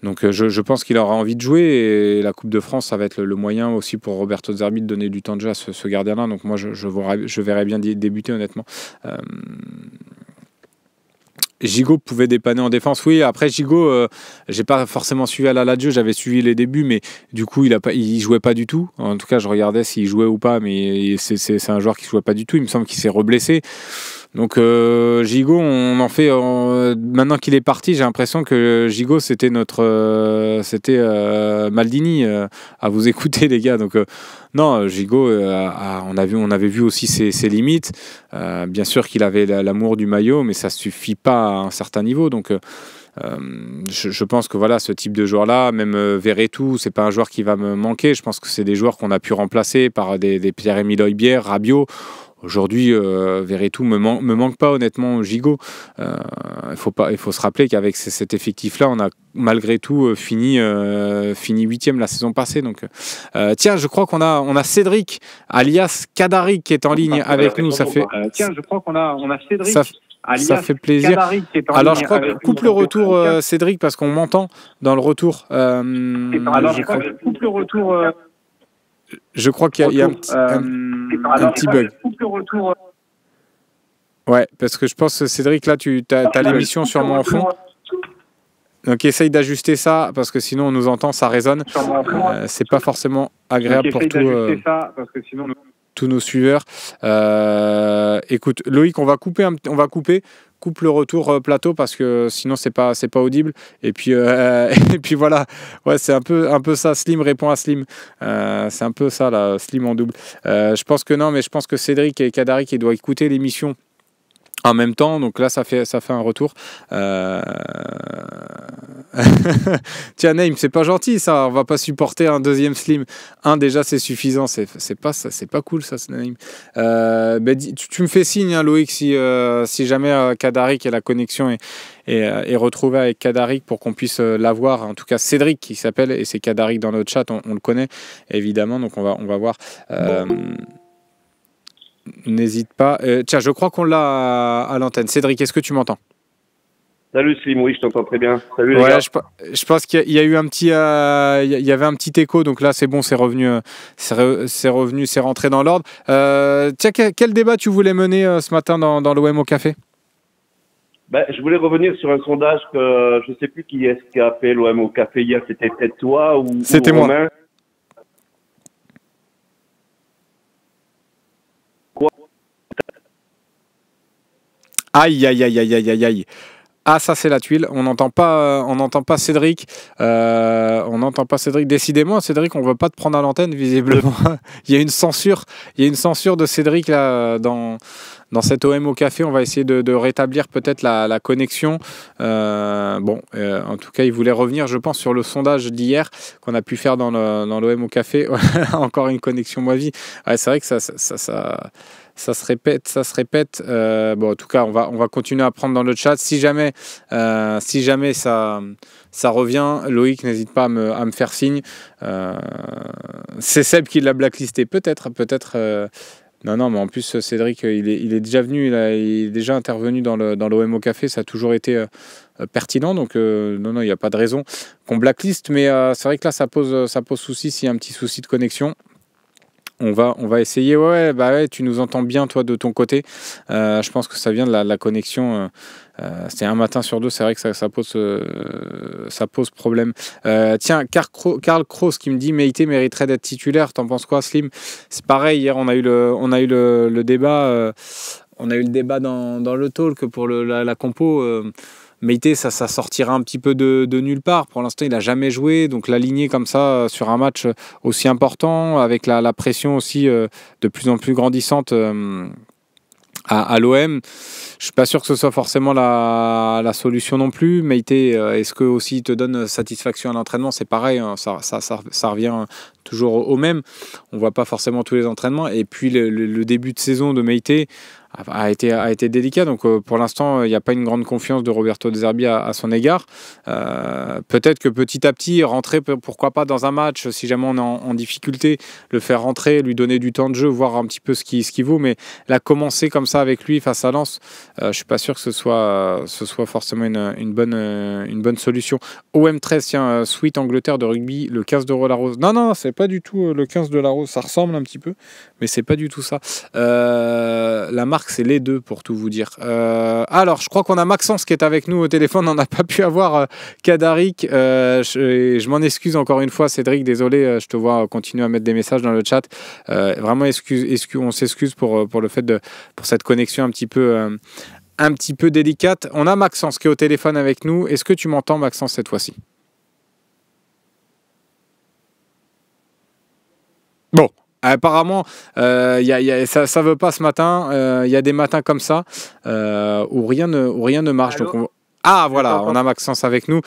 Donc je pense qu'il aura envie de jouer, et la Coupe de France, ça va être le moyen aussi pour Roberto Zerbi de donner du temps de jeu à ce gardien-là. Donc moi, je verrais bien débuter, honnêtement. Gigot pouvait dépanner en défense, oui. Après Gigot, j'ai pas forcément suivi à la Lazio, j'avais suivi les débuts, mais du coup il jouait pas du tout. En tout cas, je regardais s'il jouait ou pas, mais c'est un joueur qui jouait pas du tout. Il me semble qu'il s'est reblessé. Donc Gigot, on en fait maintenant qu'il est parti, j'ai l'impression que Gigot c'était Maldini à vous écouter, les gars. Donc non, Gigot, on avait vu aussi ses limites. Bien sûr qu'il avait l'amour du maillot, mais ça suffit pas à un certain niveau. Donc je pense que voilà, ce type de joueur-là, même Verretou, c'est pas un joueur qui va me manquer. Je pense que c'est des joueurs qu'on a pu remplacer par des Pierre-Emile Højbjerg, Rabiot. Aujourd'hui, Verretou me manque pas, honnêtement, Gigot. Il faut se rappeler qu'avec cet effectif-là, on a malgré tout fini 8e la saison passée. Donc, tiens, je crois qu'on a Cédric, alias Kadari, qui est en ligne avec nous. Ça fait. Tiens, je crois qu'on a Cédric. Ça fait plaisir. Alors, je crois que coupe le retour, Cédric, parce qu'on m'entend dans le retour. Coupe le retour. Je crois qu'il y a un petit bug. Ouais, parce que je pense, Cédric, là, tu as l'émission sûrement en fond. Donc, essaye d'ajuster ça, parce que sinon, on nous entend, ça résonne. C'est pas forcément agréable pour tous nos suiveurs. Écoute, Loïc, on va couper. Coupe le retour plateau, parce que sinon c'est pas audible. Et puis voilà, ouais, c'est un peu ça. Slim répond à Slim. C'est un peu ça là, Slim en double. Je pense que Cédric et Kadari qui doivent écouter l'émission en même temps, donc là ça fait un retour. Tiens, Naïm, c'est pas gentil ça, on va pas supporter un deuxième Slim. Un déjà c'est suffisant, c'est pas cool ça, Naïm. Tu me fais signe, hein, Loïc, si jamais Kadari, et la connexion est retrouvée avec Kadari, pour qu'on puisse l'avoir. En tout cas, Cédric qui s'appelle, et c'est Kadari dans notre chat, on le connaît évidemment, donc on va voir. N'hésite pas. Tiens, je crois qu'on l'a à l'antenne. Cédric, est-ce que tu m'entends? Salut Slim, oui, je t'entends très bien. Salut les ouais, gars. Je pense qu'il y a eu un petit, il y avait un petit écho, donc là c'est bon, c'est revenu, c'est rentré dans l'ordre. Tiens, quel débat tu voulais mener ce matin dans l'OM au café? Je voulais revenir sur un sondage que je ne sais plus qui est-ce qui a fait l'OM au café hier. C'était peut-être toi ou c'était moi. Romain. Aïe. Ah, ça c'est la tuile. On n'entend pas Cédric. On n'entend pas Cédric. Décidément, Cédric, on ne veut pas te prendre à l'antenne, visiblement. Il y a une censure de Cédric là dans cet OM au café. On va essayer de rétablir peut-être la connexion. En tout cas, il voulait revenir, je pense, sur le sondage d'hier qu'on a pu faire dans l'OM au café. Encore une connexion moisie. Ouais, c'est vrai que ça se répète. En tout cas, on va continuer à prendre dans le chat. Si jamais ça revient, Loïc, n'hésite pas à me faire signe. C'est Seb qui l'a blacklisté, peut-être. Non, mais en plus, Cédric, il est déjà venu, il est déjà intervenu dans l'OM au café. Ça a toujours été pertinent. Donc, non, il n'y a pas de raison qu'on blackliste. Mais c'est vrai que là, ça pose souci s'il y a un petit souci de connexion. On va essayer. Ouais, tu nous entends bien, toi, de ton côté. Je pense que ça vient de la connexion. C'est un matin sur deux, c'est vrai que ça pose problème. Tiens, Karl Kroos qui me dit Meïté mériterait d'être titulaire. T'en penses quoi, Slim? C'est pareil, hier on a eu le débat. On a eu le débat dans le talk pour la compo. Meite, ça sortira un petit peu de nulle part. Pour l'instant, il n'a jamais joué, donc l'aligner comme ça sur un match aussi important, avec la pression aussi de plus en plus grandissante à l'OM, je suis pas sûr que ce soit forcément la solution non plus. Meite, est-ce que aussi il te donne satisfaction à l'entraînement? C'est pareil, hein, ça revient toujours au même. On voit pas forcément tous les entraînements. Et puis le début de saison de Meite a été délicat. Donc pour l'instant, il n'y a pas une grande confiance de Roberto De Zerbi à son égard. Peut-être que petit à petit, rentrer, pourquoi pas dans un match, si jamais on est en difficulté, le faire rentrer, lui donner du temps de jeu, voir un petit peu ce qu'il vaut. Mais là, commencer comme ça avec lui face à Lens, je suis pas sûr que ce soit forcément une bonne solution. OM 13, tiens, Suite Angleterre de rugby, le 15 de Roland-Garros. Non, c'est pas du tout le 15 de la Rose. Ça ressemble un petit peu, mais c'est pas du tout ça. La marque, c'est les deux, pour tout vous dire. Alors, je crois qu'on a Maxence qui est avec nous au téléphone. On n'a pas pu avoir Kadaric. Je m'en excuse encore une fois, Cédric. Désolé, je te vois continuer à mettre des messages dans le chat. Vraiment, on s'excuse pour le fait pour cette connexion un petit peu délicate. On a Maxence qui est au téléphone avec nous. Est-ce que tu m'entends, Maxence, cette fois-ci? Bon. Apparemment, ça ne veut pas ce matin. Il y a des matins comme ça où rien ne marche. Donc voilà, on a Maxence avec nous.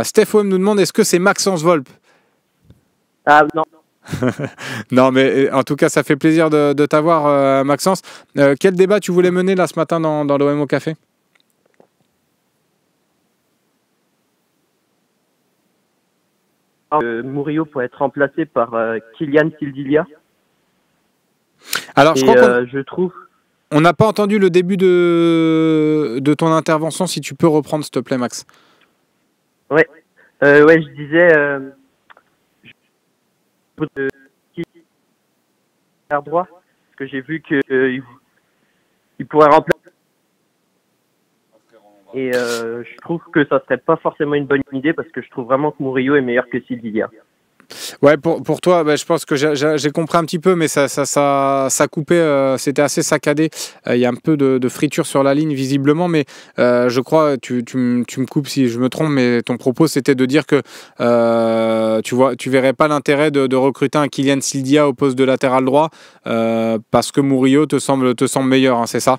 Steph OM nous demande, est-ce que c'est Maxence Volpe? Ah non. Non, mais en tout cas, ça fait plaisir de t'avoir, Maxence. Quel débat tu voulais mener là ce matin dans l'OM au café? Murillo pourrait être remplacé par Kylian Sildilia. Alors, je trouve. On n'a pas entendu le début de ton intervention. Si tu peux reprendre, s'il te plaît, Max. Ouais, je disais. Droit, parce que j'ai vu qu'il pourrait remplacer. Et je trouve que ça serait pas forcément une bonne idée, parce que je trouve vraiment que Murillo est meilleur que Sildilia. Ouais, pour toi, je pense que j'ai compris un petit peu, mais ça coupait, c'était assez saccadé. Il y a un peu de friture sur la ligne, visiblement, mais je crois, tu me coupes si je me trompe, mais ton propos, c'était de dire que tu verrais pas l'intérêt de recruter un Kylian Sildia au poste de latéral droit, parce que Murillo te semble meilleur, hein, c'est ça?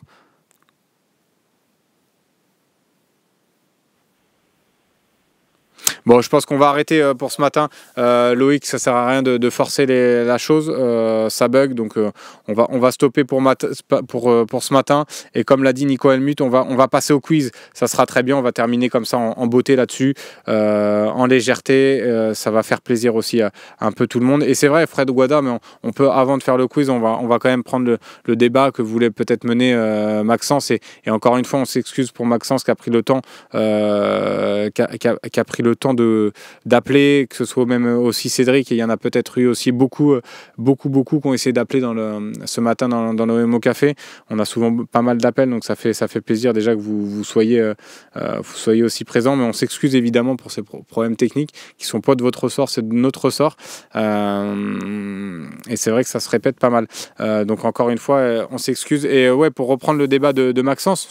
Bon, je pense qu'on va arrêter pour ce matin. Loïc, ça sert à rien de forcer la chose. Ça bug, donc on va stopper pour ce matin. Et comme l'a dit Nico Helmut, on va passer au quiz. Ça sera très bien. On va terminer comme ça en beauté là-dessus, en légèreté. Ça va faire plaisir aussi à un peu tout le monde. Et c'est vrai, Fred Guada, mais on peut, avant de faire le quiz, on va quand même prendre le débat que voulait peut-être mener Maxence. Et encore une fois, on s'excuse pour Maxence qui a pris le temps, qui a pris le temps d'appeler, que ce soit même aussi Cédric, et il y en a peut-être eu aussi beaucoup qui ont essayé d'appeler ce matin dans l'OM au café. On a souvent pas mal d'appels, donc ça fait plaisir déjà que vous soyez aussi présents, mais on s'excuse évidemment pour ces problèmes techniques qui sont pas de votre ressort, c'est de notre ressort, et c'est vrai que ça se répète pas mal, donc encore une fois on s'excuse. Et ouais, pour reprendre le débat de Maxence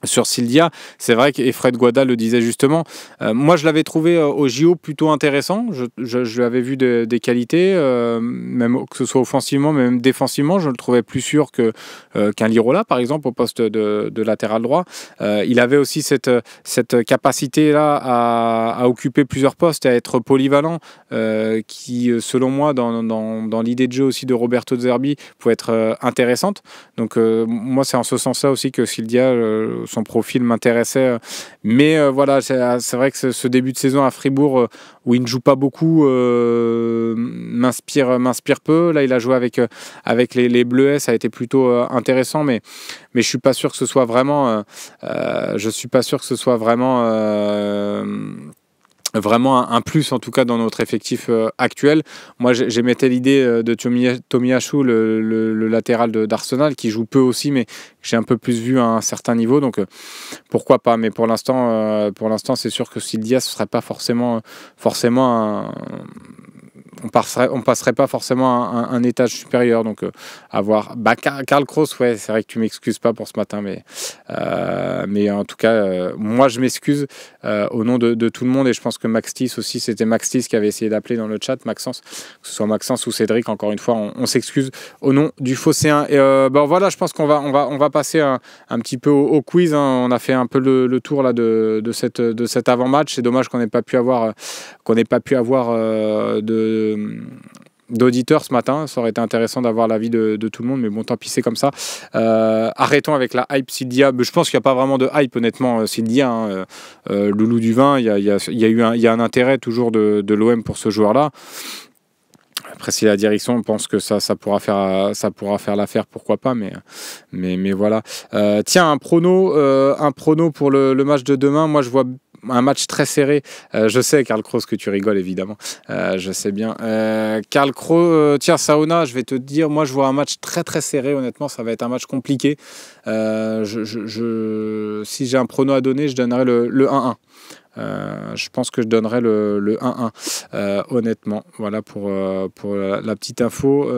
sur Sildia, c'est vrai que Fred Guada le disait justement. Moi, je l'avais trouvé au JO plutôt intéressant. Je lui avais vu des qualités, même que ce soit offensivement, mais même défensivement. Je le trouvais plus sûr qu'un Lirola, par exemple, au poste de latéral droit. Il avait aussi cette capacité-là à occuper plusieurs postes et à être polyvalent, qui, selon moi, dans l'idée de jeu aussi de Roberto De Zerbi, pouvait être intéressante. Donc, moi, c'est en ce sens-là aussi que Sildia, son profil m'intéressait, mais voilà, c'est vrai que ce début de saison à Fribourg, où il ne joue pas beaucoup, m'inspire peu. Là, il a joué avec les Bleuets, ça a été plutôt intéressant, mais je suis pas sûr que ce soit vraiment vraiment un plus, en tout cas dans notre effectif actuel. Moi, j'émettais l'idée de Tomiyasu, le latéral d'Arsenal, qui joue peu aussi, mais j'ai un peu plus vu à un certain niveau, donc pourquoi pas. Mais pour l'instant, c'est sûr que Sildia, ce serait pas forcément on passerait pas forcément un étage supérieur. Donc, à voir. Karl Kroos, ouais, c'est vrai que tu m'excuses pas pour ce matin, mais en tout cas, moi, je m'excuse au nom de tout le monde. Et je pense que Maxtis aussi, c'était Maxtis qui avait essayé d'appeler dans le chat, Maxence, que ce soit Maxence ou Cédric, encore une fois, on s'excuse au nom du Phocéen. Et voilà, je pense qu'on va passer un petit peu au quiz. Hein. On a fait un peu le tour là, de cet avant-match. C'est dommage qu'on n'ait pas pu avoir d'auditeurs ce matin. Ça aurait été intéressant d'avoir l'avis de tout le monde, mais bon, tant pis, c'est comme ça. Arrêtons avec la hype Sildia. Je pense qu'il n'y a pas vraiment de hype, honnêtement, Sildia. Hein. Loulou du vin, il y a un intérêt toujours de l'OM pour ce joueur-là. Après, si la direction pense que ça pourra faire l'affaire, pourquoi pas, mais voilà. Tiens, un prono pour le match de demain. Moi, je vois un match très serré. Je sais, Karl Kroos, que tu rigoles, évidemment. Je sais bien. Karl Kroos, tiens, Sauna, je vais te dire, moi, je vois un match très, très serré. Honnêtement, ça va être un match compliqué. Si j'ai un prono à donner, je donnerais le 1-1. Je pense que je donnerais le 1-1, honnêtement. Voilà pour la petite info.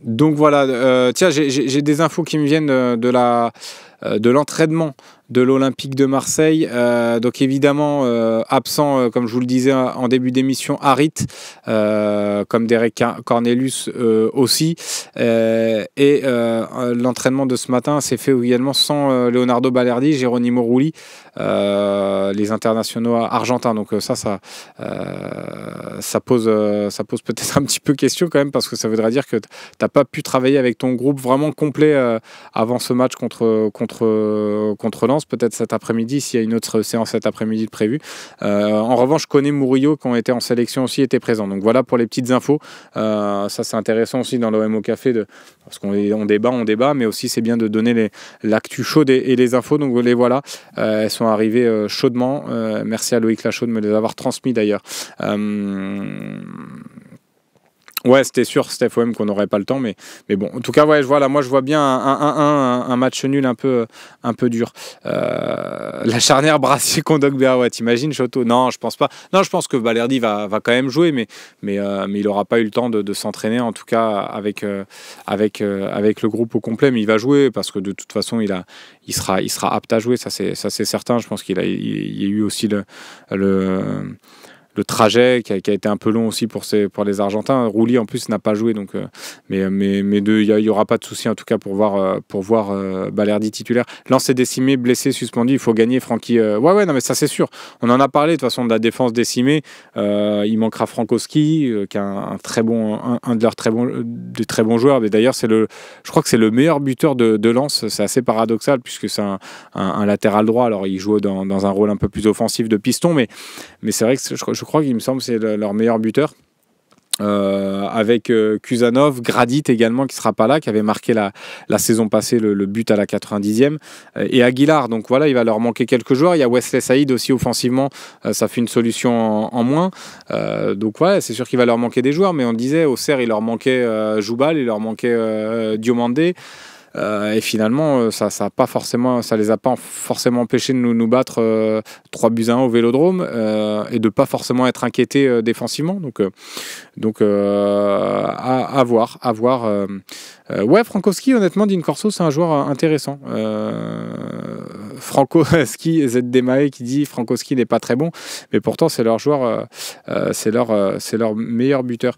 Donc voilà, tiens, j'ai des infos qui me viennent de l'entraînement de l'Olympique de Marseille. Donc évidemment, absent, comme je vous le disais en début d'émission, Harit, comme Derek Cornelius aussi. Et l'entraînement de ce matin s'est fait également sans Leonardo Balerdi, Geronimo Rulli, les internationaux argentins. Donc ça pose peut-être un petit peu question quand même, parce que ça voudrait dire que tu n'as pas pu travailler avec ton groupe vraiment complet avant ce match contre Lens, peut-être cet après-midi, s'il y a une autre séance cet après-midi de prévue. En revanche, je connais Murillo, qui ont été en sélection aussi, étaient présents. Donc voilà pour les petites infos. Ça, c'est intéressant aussi dans l'OM au Café, parce qu'on débat, mais aussi c'est bien de donner l'actu chaude et les infos. Donc les voilà. Elles sont arrivées chaudement. Merci à Loïc Lachaud de me les avoir transmis d'ailleurs. Ouais, c'était sûr, Steph, qu'on n'aurait pas le temps, mais bon. En tout cas, ouais, moi je vois bien un match nul un peu dur. La charnière Brassier-Kondogbia, ouais, t'imagines, Choto? Non, je pense pas. Non, je pense que Balerdi va quand même jouer, mais il n'aura pas eu le temps de s'entraîner, en tout cas avec le groupe au complet. Mais il va jouer parce que de toute façon, il sera apte à jouer, ça c'est certain. Je pense qu'il y a eu aussi le trajet qui a été un peu long aussi pour les Argentins. Rulli en plus n'a pas joué, donc mais il y aura pas de souci en tout cas pour voir Balerdi titulaire. Lancé décimé, blessé, suspendu, il faut gagner. Francky, ouais, non mais ça c'est sûr. On en a parlé de toute façon de la défense décimée. Il manquera Frankowski, qui est un de leurs très bons joueurs. Mais d'ailleurs je crois que c'est le meilleur buteur de Lens. C'est assez paradoxal puisque c'est un latéral droit. Alors il joue dans un rôle un peu plus offensif de piston, mais c'est vrai que je crois qu'il me semble que c'est leur meilleur buteur. Avec Kuzanov, Gradit également qui sera pas là, qui avait marqué la saison passée le but à la 90e, et Aguilar. Donc voilà, il va leur manquer quelques joueurs. Il y a Wesley Saïd aussi offensivement, ça fait une solution en moins. Donc ouais, c'est sûr qu'il va leur manquer des joueurs, mais on disait au Auxerre il leur manquait Joubal, il leur manquait Diomandé. Et finalement, ça les a pas forcément empêchés de nous battre 3-1 au Vélodrome et de pas forcément être inquiétés défensivement. Donc à voir. Ouais, Frankowski, honnêtement, Dean Corso, c'est un joueur intéressant. Frankowski, ZDMAE qui dit Frankowski n'est pas très bon, mais pourtant c'est leur joueur, c'est leur meilleur buteur.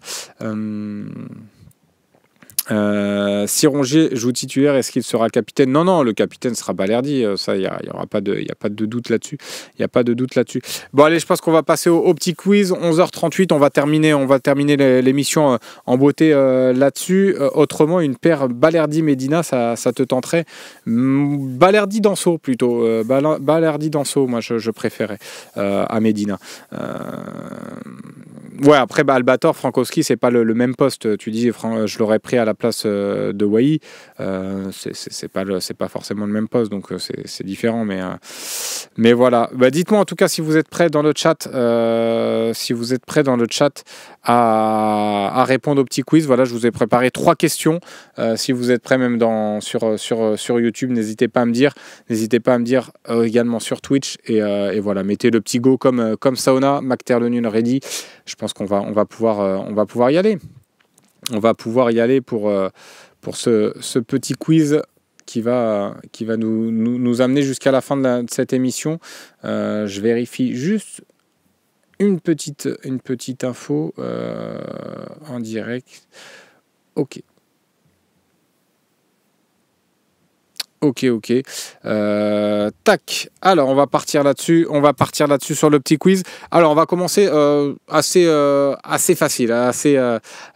Si Rongier joue titulaire, est-ce qu'il sera capitaine? Non, le capitaine sera Balerdi. Ça, il y aura pas de doute là-dessus. Il y a pas de doute là-dessus. Bon, allez, je pense qu'on va passer au petit quiz. 11h38, on va terminer l'émission en beauté là-dessus. Autrement, une paire Balerdi-Medina, ça te tenterait? Balerdi-Danso plutôt. Balerdi-Danso, moi je préférais à Medina. Ouais, après Albator, Frankowski, c'est pas le même poste. Tu dis, je l'aurais pris à la place de Wai. C'est pas forcément le même poste, donc c'est différent. Mais voilà. Dites-moi en tout cas si vous êtes prêts dans le chat. À répondre au petit quiz. Voilà, je vous ai préparé 3 questions. Si vous êtes prêts même sur YouTube, n'hésitez pas à me dire. N'hésitez pas à me dire également sur Twitch. Et voilà, mettez le petit go comme Sauna, McTerlenune ready. Je pense pense qu'on va pouvoir y aller. On va pouvoir y aller pour ce petit quiz qui va nous amener jusqu'à la fin de cette émission. Je vérifie juste une petite info en direct. Ok. Tac. Alors, on va partir là-dessus. Sur le petit quiz. Alors, on va commencer assez facile.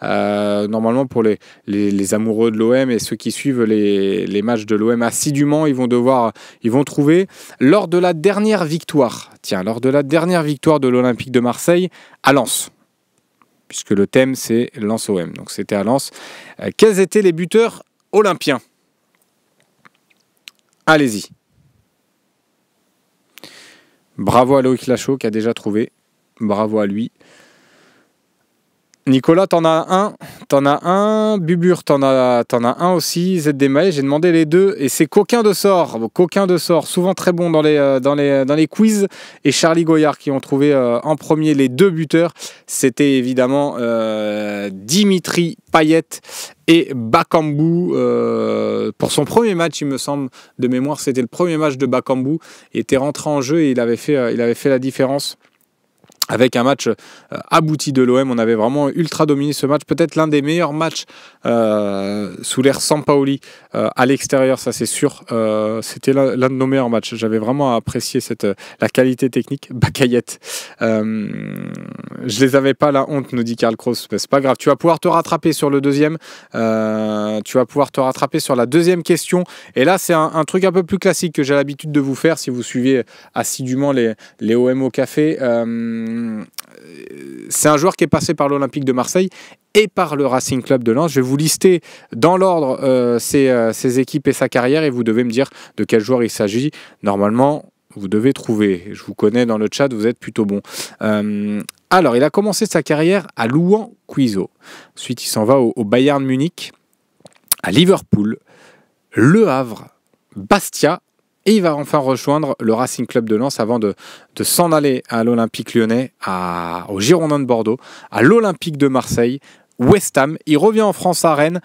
Normalement, pour les amoureux de l'OM et ceux qui suivent les matchs de l'OM assidûment, ils vont trouver. Lors de la dernière victoire de l'Olympique de Marseille à Lens, puisque le thème, c'est Lens-OM. Donc, c'était à Lens. Quels étaient les buteurs olympiens ? Allez-y. Bravo à Loïc Lachaud qui a déjà trouvé. Bravo à lui. Nicolas, t'en as un. Bubur, t'en as un aussi. ZDMAE, j'ai demandé les deux. Et c'est Coquin de Sort, souvent très bon dans les quiz. Et Charlie Goyard qui ont trouvé en premier les deux buteurs. C'était évidemment Dimitri Payet et Bakambu. Pour son premier match, il me semble, de mémoire, c'était le premier match de Bakambu. Il était rentré en jeu et il avait fait la différence. Avec un match abouti de l'OM, on avait vraiment ultra dominé ce match. Peut-être l'un des meilleurs matchs sous l'ère Sampaoli à l'extérieur, ça c'est sûr. C'était l'un de nos meilleurs matchs. J'avais vraiment apprécié la qualité technique. Bakayet. Je les avais pas, la honte, nous dit Karl Kroos. Mais c'est pas grave. Tu vas pouvoir te rattraper sur le deuxième. Tu vas pouvoir te rattraper sur la deuxième question. Et là, c'est un truc un peu plus classique que j'ai l'habitude de vous faire si vous suivez assidûment les OM au café. C'est un joueur qui est passé par l'Olympique de Marseille et par le Racing Club de Lens. Je vais vous lister dans l'ordre ses équipes et sa carrière et vous devez me dire de quel joueur il s'agit. Normalement, vous devez trouver. Je vous connais dans le chat, vous êtes plutôt bon. Alors, il a commencé sa carrière à Louan Cuiseaux. Ensuite, il s'en va au Bayern Munich, à Liverpool, Le Havre, Bastia. Et il va enfin rejoindre le Racing Club de Lens avant de s'en aller à l'Olympique Lyonnais, au Girondins de Bordeaux, à l'Olympique de Marseille, West Ham. Il revient en France à Rennes,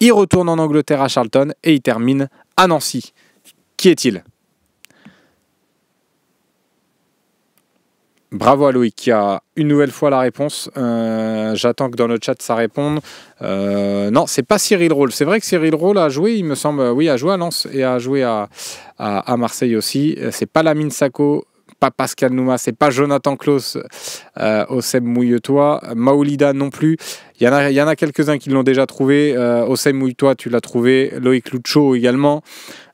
il retourne en Angleterre à Charlton et il termine à Nancy. Qui est-il ? Bravo à Loïc qui a une nouvelle fois la réponse. J'attends que dans le chat ça réponde. Non, c'est pas Cyril Roll. C'est vrai que Cyril Roll a joué, il me semble, a joué à Lens et a joué à Marseille aussi. C'est pas Lamine Sako, pas Pascal Nouma, c'est pas Jonathan Klaus, Osem Mouille-toi, Maoulida non plus. Il y en a quelques-uns qui l'ont déjà trouvé. Osem Mouille-toi, tu l'as trouvé. Loïc Lucho également.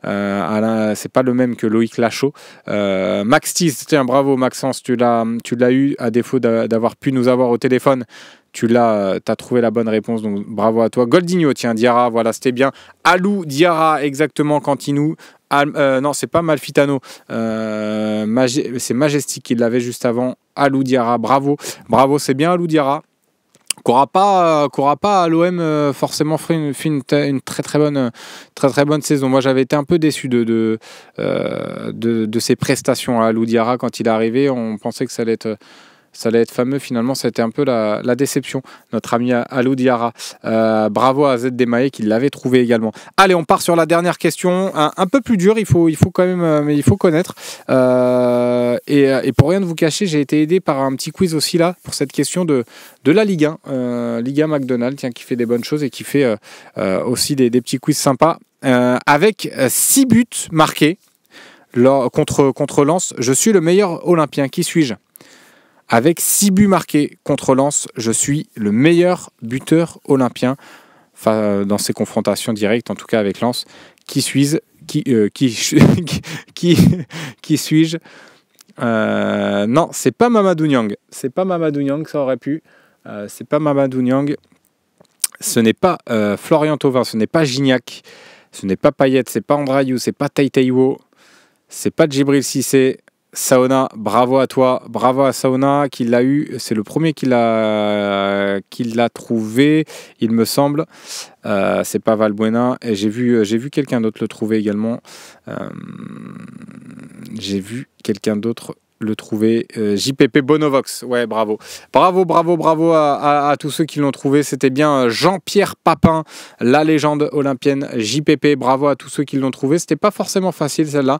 C'est pas le même que Loïc Lachaud. Max Thies, tiens, bravo Maxence, tu l'as eu à défaut d'avoir pu nous avoir au téléphone. T'as trouvé la bonne réponse, donc bravo à toi. Goldinho, tiens, Diarra, voilà, c'était bien. Alou Diarra, exactement, Cantinou. Non, c'est pas Malfitano. C'est Majestic qui l'avait juste avant. Alou Diarra, bravo, c'est bien Alou Diarra. Qu'aura pas à l'OM forcément fait une très très bonne saison. Moi j'avais été un peu déçu de ses prestations à Alou Diarra quand il est arrivé. On pensait que ça allait être fameux. Finalement, c'était un peu la déception. Notre ami Alou Diarra. Bravo à ZDMAE qui l'avait trouvé également. Allez, on part sur la dernière question. Un peu plus dur, il faut quand même, mais il faut connaître. Et pour rien de vous cacher, j'ai été aidé par un petit quiz aussi là, pour cette question de la Ligue 1. Ligue 1 McDonald's, tiens, qui fait des bonnes choses et qui fait aussi des petits quiz sympas. Avec 6 buts marqués contre Lens, je suis le meilleur Olympien. Qui suis-je ? Avec 6 buts marqués contre Lens, je suis le meilleur buteur olympien dans ces confrontations directes, en tout cas avec Lens. Qui suis-je ? Non, c'est pas Mamadou Niang. C'est pas Mamadou Niang, ça aurait pu. C'est pas Mamadou Niang. Ce n'est pas Florian Thauvin, ce n'est pas Gignac, ce n'est pas Payet, c'est pas Andrayou, c'est pas Taïtaïwo, c'est pas Djibril Cissé. Saona, bravo à toi, bravo à Saona qui l'a eu, c'est le premier qui l'a trouvé, il me semble. C'est pas Valbuena et j'ai vu quelqu'un d'autre le trouver également. J'ai vu quelqu'un d'autre le trouver. JPP Bonovox, ouais, bravo. Bravo à tous ceux qui l'ont trouvé. C'était bien Jean-Pierre Papin, la légende olympienne JPP. Bravo à tous ceux qui l'ont trouvé. C'était pas forcément facile celle-là.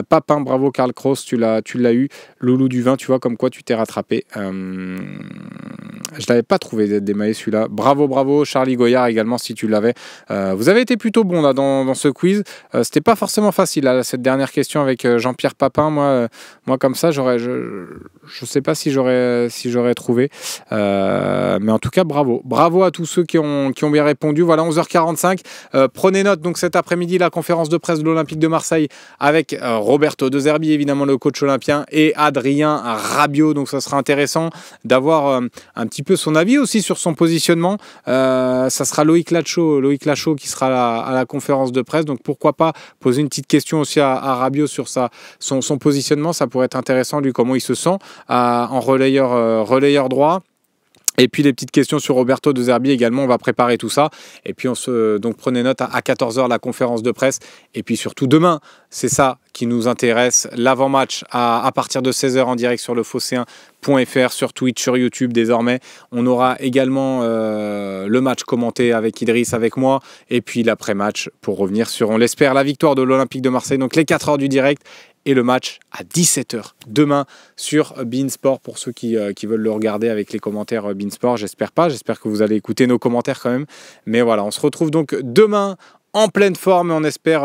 Papin, bravo Karl Kroos, tu l'as eu. Loulou du vin, tu vois comme quoi tu t'es rattrapé. Je l'avais pas trouvé d'émaillé celui-là. Bravo. Charlie Goyard également si tu l'avais. Vous avez été plutôt bon là dans ce quiz. C'était pas forcément facile là, cette dernière question avec Jean-Pierre Papin. Moi comme ça, je sais pas si j'aurais trouvé. Mais en tout cas, bravo à tous ceux qui ont bien répondu. Voilà, 11h45. Prenez note, donc cet après-midi, la conférence de presse de l'Olympique de Marseille avec Roberto De Zerbi, évidemment le coach olympien, et Adrien Rabiot. Donc ça sera intéressant d'avoir un petit peu son avis aussi sur son positionnement. Ça sera Loïc Lachaud qui sera à la conférence de presse. Donc pourquoi pas poser une petite question aussi à Rabiot sur son positionnement. Ça pourrait être intéressant, lui, comment il se sent en relayeur droit. Et puis les petites questions sur Roberto De Zerbi également, on va préparer tout ça. Et puis donc prenez note à 14h la conférence de presse. Et puis surtout demain, c'est ça qui nous intéresse, l'avant-match à partir de 16h en direct sur lefosséen.fr, sur Twitch, sur YouTube désormais. On aura également le match commenté avec Idriss, avec moi. Et puis l'après-match pour revenir sur, on l'espère, la victoire de l'Olympique de Marseille. Donc les 4h du direct. Et le match à 17h demain sur beIN Sport pour ceux qui veulent le regarder avec les commentaires beIN Sport. J'espère que vous allez écouter nos commentaires quand même. Mais voilà, on se retrouve donc demain en pleine forme et on espère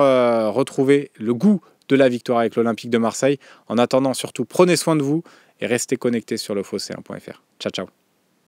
retrouver le goût de la victoire avec l'Olympique de Marseille. En attendant, surtout, prenez soin de vous et restez connectés sur lefosséen.fr. Ciao.